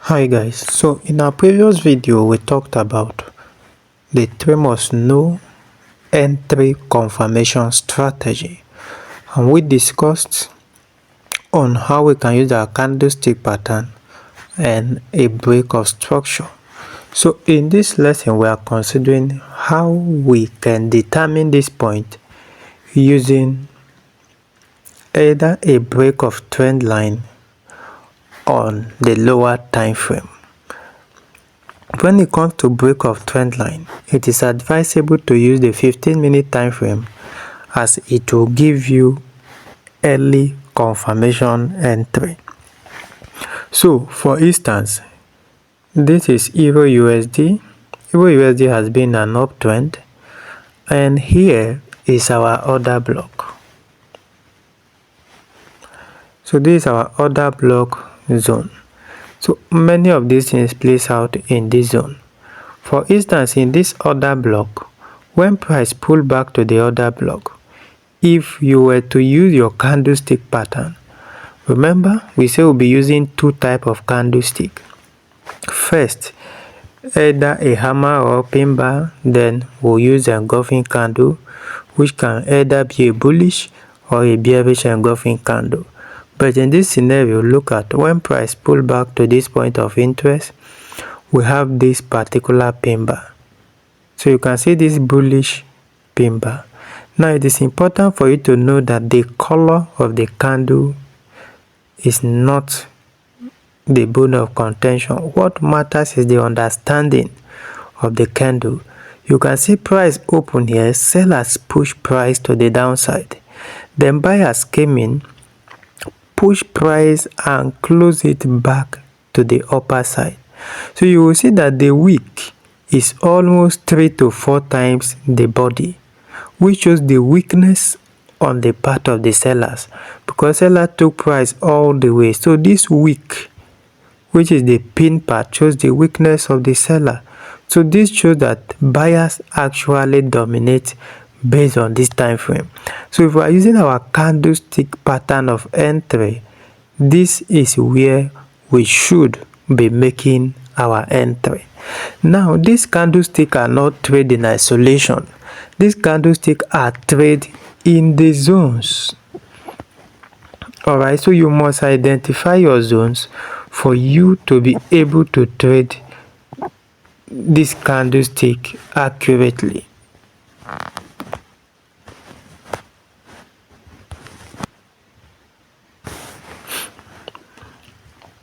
Hi guys, so in our previous video we talked about the 3 must know entry confirmation strategy, and we discussed on how we can use our candlestick pattern and a break of structure. So in this lesson we are considering how we can determine this point using either a break of trend line on the lower time frame. When it comes to break of trend line, it is advisable to use the 15-minute time frame as it will give you early confirmation entry. So for instance, this is Euro USD. Euro USD has been an uptrend, and here is our order block. So this is our order block zone. So many of these things plays out in this zone. For instance, in this order block, when price pull back to the order block, if you were to use your candlestick pattern, remember we say we'll be using two types of candlestick. First, either a hammer or pin bar, then we'll use an engulfing candle, which can either be a bullish or a bearish engulfing candle. But in this scenario, look at when price pull back to this point of interest, we have this particular pin bar. So you can see this bullish pin bar. Now it is important for you to know that the color of the candle is not the bone of contention. What matters is the understanding of the candle. You can see price open here, sellers push price to the downside. Then buyers came in, push price and close it back to the upper side. So you will see that the wick is almost 3 to 4 times the body, which shows the weakness on the part of the sellers, because seller took price all the way. So this wick, which is the pin part, shows the weakness of the seller. So this shows that buyers actually dominate based on this time frame. So if we are using our candlestick pattern of entry, this is where we should be making our entry. Now these candlesticks are not trade in isolation. These candlesticks are trade in the zones. Alright, so you must identify your zones for you to be able to trade this candlestick accurately.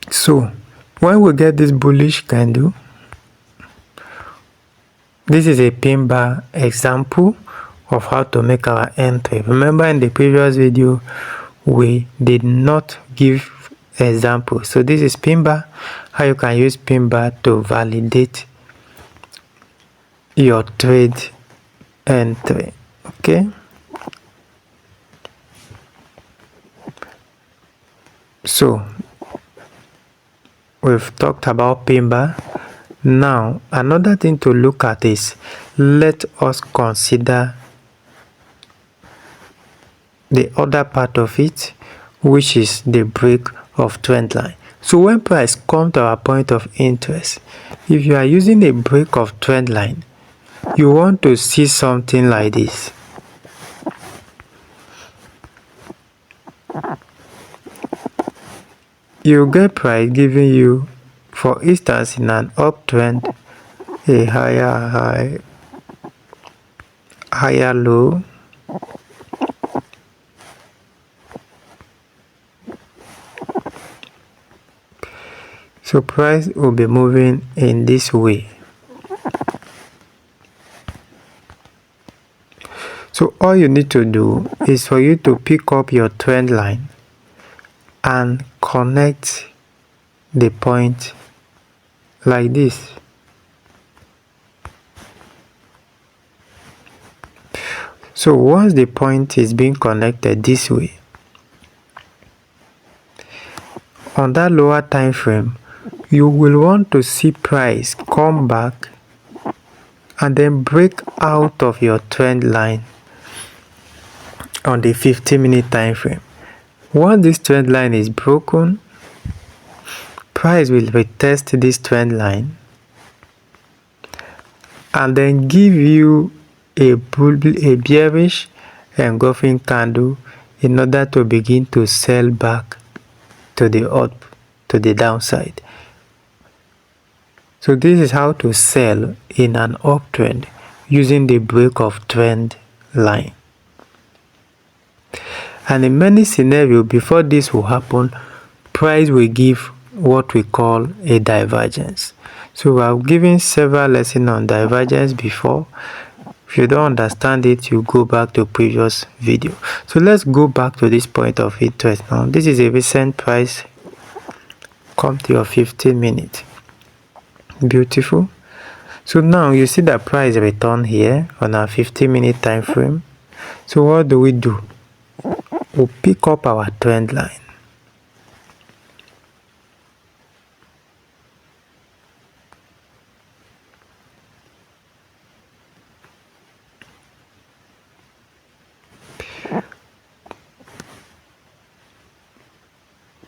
So when we get this bullish candle, this is a pin bar example of how to make our entry. Remember in the previous video we did not give example. So this is pin bar, how you can use pin bar to validate your trade entry. Okay, so we've talked about pin bar. Now another thing to look at is, let us consider the other part of it, which is the break of trend line. So when price comes to our point of interest, if you are using a break of trend line, you want to see something like this. You get price giving you, for instance, in an uptrend, a higher high, higher low, so price will be moving in this way. So all you need to do is for you to pick up your trend line and connect the point like this. So once the point is being connected this way, on that lower time frame, you will want to see price come back and then break out of your trend line on the 15-minute time frame. Once this trend line is broken, price will retest this trend line and then give you a bearish engulfing candle in order to begin to sell back to the downside. So this is how to sell in an uptrend using the break of trend line. And in many scenarios, before this will happen, price will give what we call a divergence. So I've given several lessons on divergence before. If you don't understand it, you go back to previous video. So let's go back to this point of interest now. This is a recent price. Come to your 15 minutes. Beautiful. So now you see the price return here on our 15-minute time frame. So what do? We'll pick up our trend line.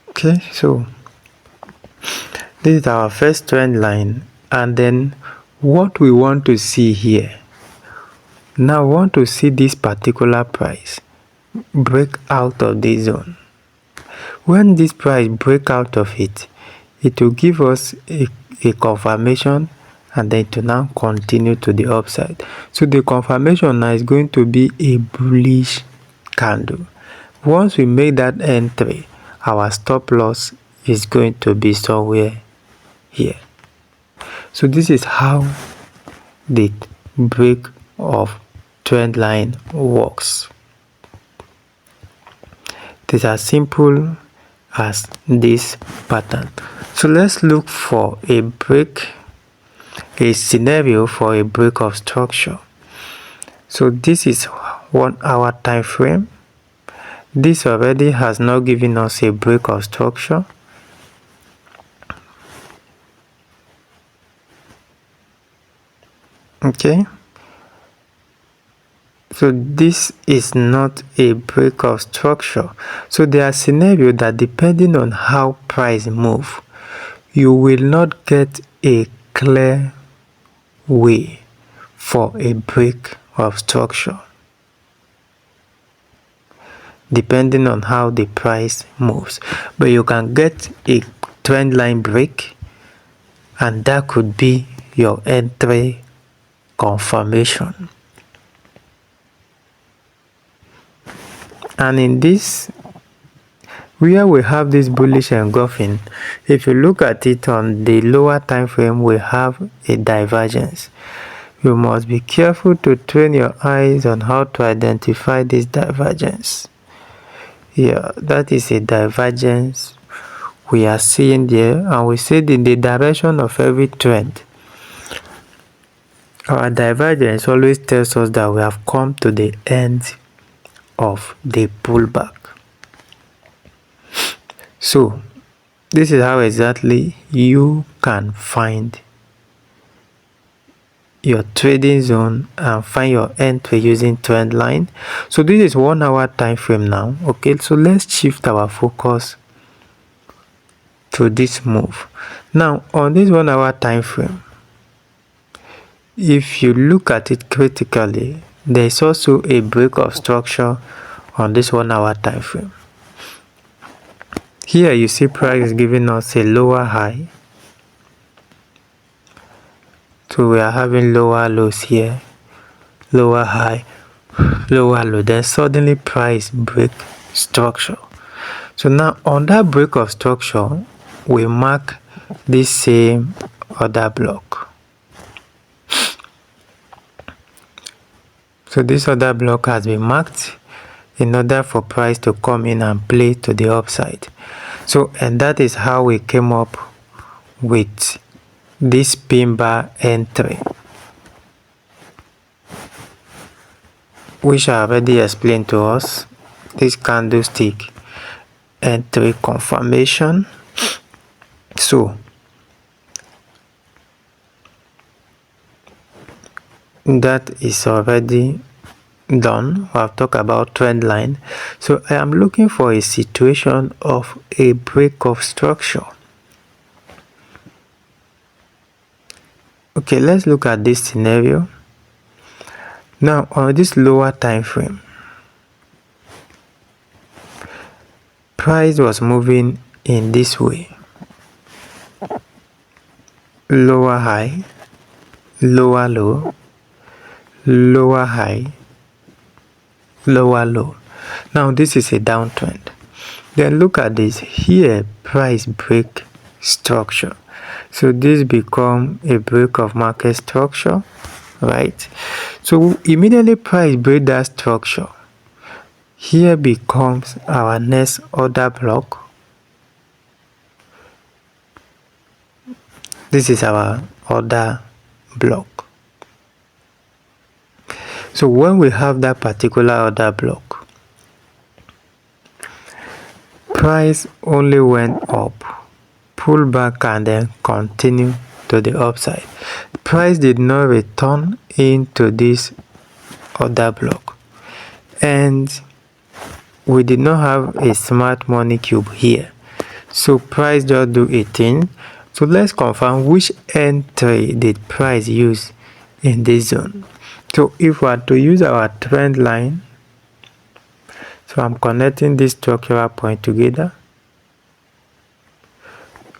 Okay, so this is our first trend line, and then what we want to see here. Now we want to see this particular price break out of this zone. When this price break out of it, it will give us a confirmation, and then to now continue to the upside. So the confirmation now is going to be a bullish candle. Once we make that entry, our stop loss is going to be somewhere here. So this is how the break of trend line works. It is as simple as this pattern. So let's look for a scenario for a break of structure. So this is 1 hour time frame. This already has not given us a break of structure. Okay, so this is not a break of structure. So there are scenarios that depending on how price move, you will not get a clear way for a break of structure, depending on how the price moves. But you can get a trend line break, and that could be your entry confirmation. And in this, where we have this bullish engulfing, if you look at it on the lower time frame, we have a divergence. You must be careful to train your eyes on how to identify this divergence. Yeah, that is a divergence we are seeing there, and we said in the direction of every trend. Our divergence always tells us that we have come to the end of the pullback. So this is how exactly you can find your trading zone and find your entry using trend line. So this is 1 hour time frame now. Okay, so let's shift our focus to this move. Now on this 1 hour time frame, if you look at it critically, there is also a break of structure on this 1 hour time frame. Here you see price is giving us a lower high. So we are having lower lows here, lower high, lower low, then suddenly price break structure. So now on that break of structure, we mark this same other block. So this other block has been marked in order for price to come in and play to the upside. So, and that is how we came up with this pin bar entry, which I already explained to us. This candlestick entry confirmation. So that is already done. I've talked about trend line. So I am looking for a situation of a break of structure. Okay, let's look at this scenario. Now on this lower time frame, price was moving in this way: lower high, lower low, lower high, lower low. Now this is a downtrend. Then look at this here, price break structure. So this become a break of market structure, right? So immediately price break that structure, here becomes our next order block. This is our order block. So when we have that particular order block, price only went up, pull back, and then continue to the upside. Price did not return into this order block, and we did not have a smart money cube here. So price just do a thing. So let's confirm which entry did price use in this zone. So if we are to use our trend line, so I'm connecting this structural point together.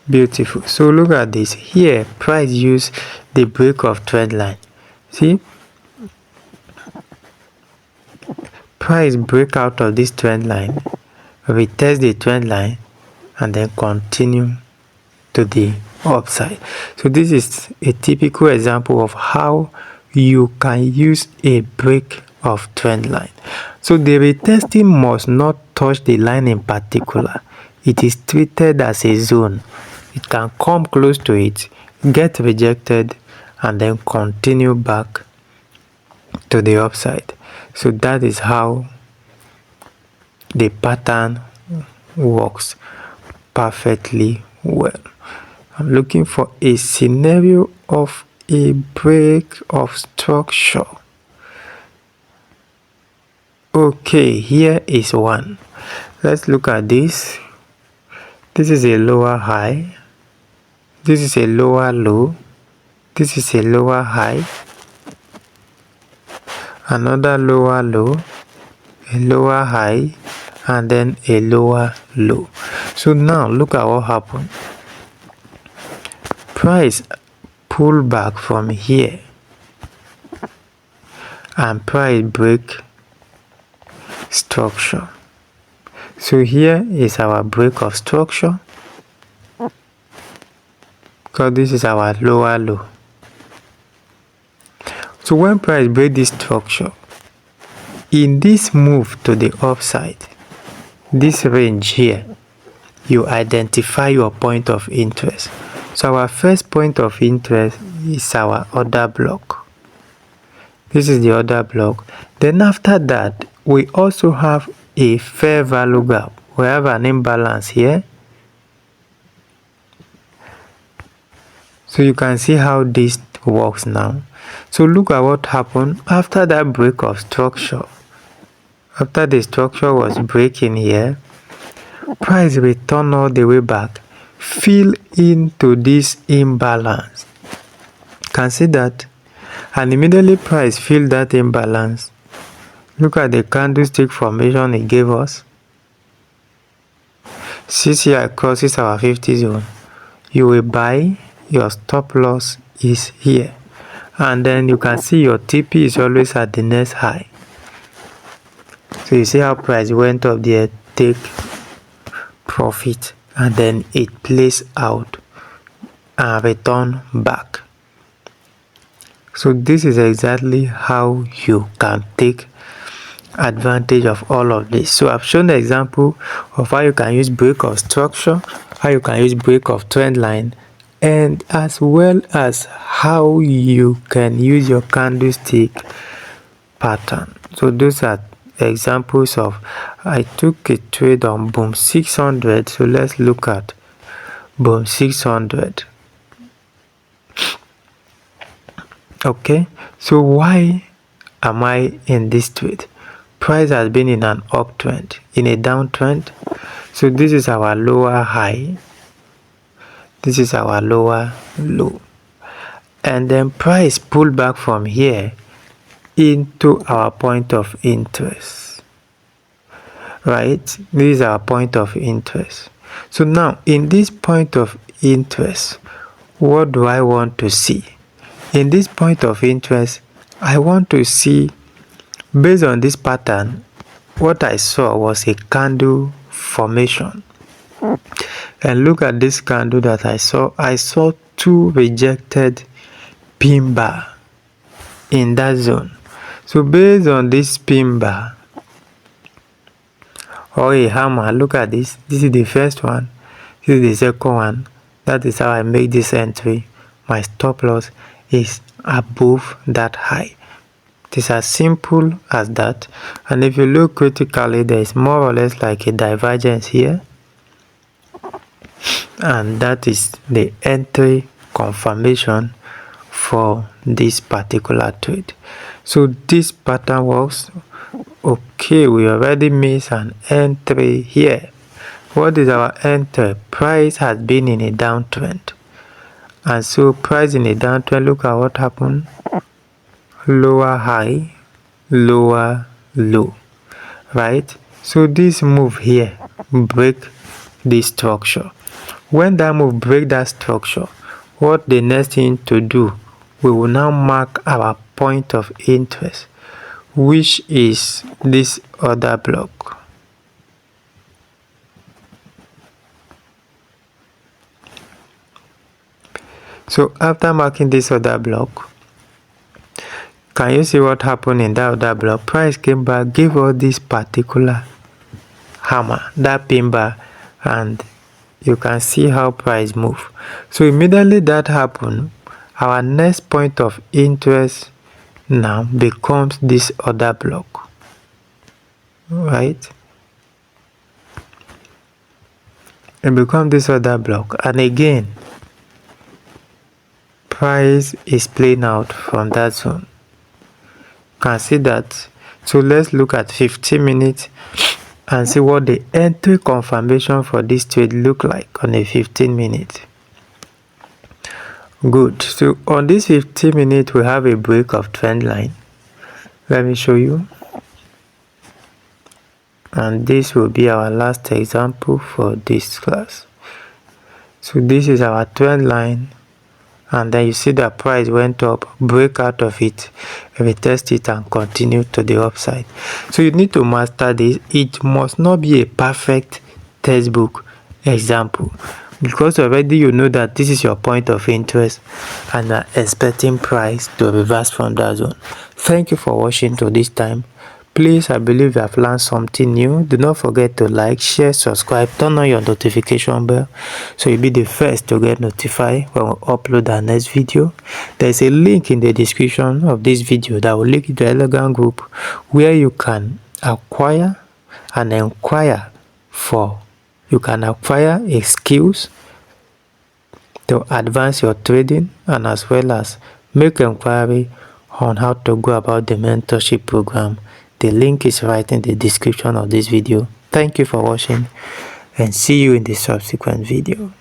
Beautiful. So look at this here, price use the break of trend line. See, price break out of this trend line, retest the trend line, and then continue to the upside. So this is a typical example of how you can use a break of trend line. So the retesting must not touch the line in particular. It is treated as a zone. It can come close to it, get rejected, and then continue back to the upside. So that is how the pattern works perfectly well. I'm looking for a scenario of a break of structure. Okay, here is one. Let's look at this. This is a lower high. This is a lower low. This is a lower high. Another lower low, a lower high, and then a lower low. So now look at what happened. Price pull back from here and price break structure. So here is our break of structure, because this is our lower low. So when price break this structure, in this move to the upside, this range here, you identify your point of interest. So our first point of interest is our order block. This is the order block. Then after that, we also have a fair value gap. We have an imbalance here. So you can see how this works now. So look at what happened after that break of structure. After the structure was breaking here, price returned all the way back, fill into this imbalance. You can see that, and immediately price fill that imbalance. Look at the candlestick formation it gave us. CCI crosses our 50 zone. You will buy, your stop loss is here, and then you can see your TP is always at the next high. So you see how price went up there, take profit, and then it plays out and return back. So this is exactly how you can take advantage of all of this. So I've shown the example of how you can use break of structure, how you can use break of trend line, and as well as how you can use your candlestick pattern. So those are examples of, I took a trade on boom 600. So let's look at boom 600. Okay, so why am I in this trade? Price has been in an uptrend, in a downtrend. So this is our lower high, this is our lower low, and then price pull back from here into our point of interest, right? This is our point of interest. So now in this point of interest, what do I want to see? In this point of interest, I want to see, based on this pattern, what I saw was a candle formation. And look at this candle that I saw. I saw two rejected pin bar in that zone. So based on this pin bar or a hammer, look at this. This is the first one. This is the second one. That is how I make this entry. My stop loss is above that high. It is as simple as that. And if you look critically, there is more or less like a divergence here. And that is the entry confirmation for this particular trade. So this pattern works. Okay, we already missed an entry here. What is our entry? Price has been in a downtrend, and so price in a downtrend, look at what happened. Lower high, lower low, right? So this move here break this structure. When that move break that structure, what the next thing to do, we will now mark our point of interest, which is this other block. So after marking this other block, can you see what happened in that other block? Price came back, gave us this particular hammer, that pin bar, and you can see how price move. So immediately that happened, our next point of interest now becomes this other block, right? It becomes this other block, and again price is playing out from that zone. You can see that. So let's look at 15 minutes and see what the entry confirmation for this trade look like on a 15 minute. Good. So on this 15 minute, we have a break of trend line. Let me show you. And this will be our last example for this class. So this is our trend line, and then you see the price went up, break out of it, retest it, and continue to the upside. So you need to master this. It must not be a perfect textbook example, because already you know that this is your point of interest and are expecting price to reverse from that zone. Thank you for watching to this time. Please, I believe you have learned something new. Do not forget to like, share, subscribe, turn on your notification bell so you'll be the first to get notified when we upload our next video. There's a link in the description of this video that will link to the Telegram group where you can acquire and inquire for. You can acquire a skills to advance your trading, and as well as make inquiry on how to go about the mentorship program. The link is right in the description of this video. Thank you for watching, and see you in the subsequent video.